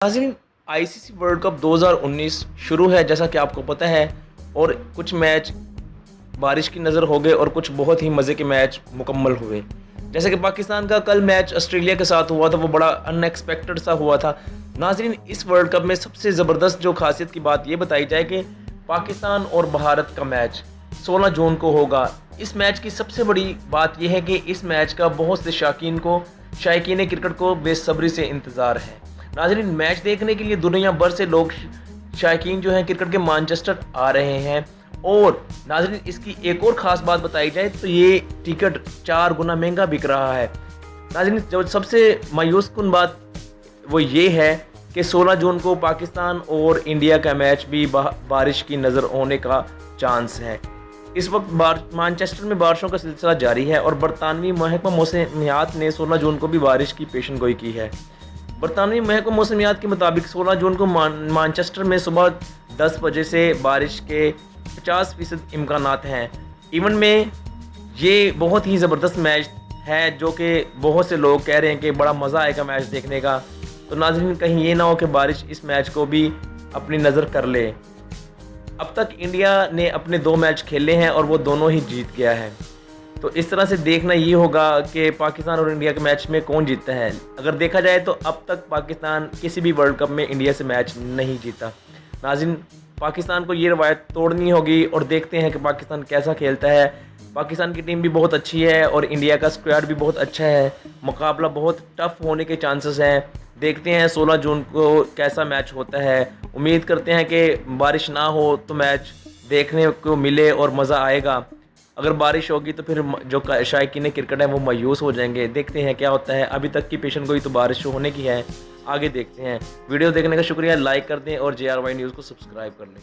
नाज़रीन, ICC world cup 2019 शुरू है जैसा कि आपको पता है, और कुछ मैच बारिश की नज़र हो गए और कुछ बहुत ही मज़े के मैच मुकम्मल हुए। जैसे कि पाकिस्तान का कल मैच ऑस्ट्रेलिया के साथ हुआ था, वो बड़ा अनएक्सपेक्टेड सा हुआ था। नाज़रीन, इस वर्ल्ड कप में सबसे ज़बरदस्त जो खासियत की बात ये बताई जाए कि पाकिस्तान और भारत का मैच 16 जून को होगा। इस मैच की सबसे बड़ी बात यह है कि इस मैच का बहुत से शायकीन क्रिकेट को बेसब्री से इंतज़ार है। नाज़रीन, मैच देखने के लिए दुनिया भर से लोग शायकीन जो हैं क्रिकेट के मैनचेस्टर आ रहे हैं। और नाज़रीन, इसकी एक और ख़ास बात बताई जाए तो ये टिकट 4 गुना महंगा बिक रहा है। नाज़रीन, जो सबसे मायूस कुन बात वो ये है कि 16 जून को पाकिस्तान और इंडिया का मैच भी बारिश की नज़र होने का चांस है। इस वक्त मैनचेस्टर में बारिशों का सिलसिला जारी है और बरतानवी महकमा मौसमियात ने 16 जून को भी बारिश की पेशनगोई की है। बरतानवी महकमा मौसमियात के मुताबिक 16 जून को मैनचेस्टर में सुबह 10 बजे से बारिश के 50% इम्कानात हैं। इवेंट में ये बहुत ही ज़बरदस्त मैच है जो कि बहुत से लोग कह रहे हैं कि बड़ा मज़ा आएगा मैच देखने का। तो नाज़रीन, कहीं ये ना हो कि बारिश इस मैच को भी अपनी नज़र कर ले। अब तक इंडिया ने अपने 2 मैच खेले हैं और वो दोनों ही जीत गया है। तो इस तरह से देखना ये होगा कि पाकिस्तान और इंडिया के मैच में कौन जीतता है। अगर देखा जाए तो अब तक पाकिस्तान किसी भी वर्ल्ड कप में इंडिया से मैच नहीं जीता। नाज़रीन, पाकिस्तान को ये रवायत तोड़नी होगी और देखते हैं कि पाकिस्तान कैसा खेलता है। पाकिस्तान की टीम भी बहुत अच्छी है और इंडिया का स्क्वाड भी बहुत अच्छा है। मुकाबला बहुत टफ होने के चांसेस हैं। देखते हैं 16 जून को कैसा मैच होता है। उम्मीद करते हैं कि बारिश ना हो तो मैच देखने को मिले और मज़ा आएगा। अगर बारिश होगी तो फिर जो शायकीन क्रिकेट है वो मायूस हो जाएंगे। देखते हैं क्या होता है। अभी तक की पेशेंटगोई तो बारिश होने की है, आगे देखते हैं। वीडियो देखने का शुक्रिया, लाइक कर दें और JRY न्यूज़ को सब्सक्राइब कर लें।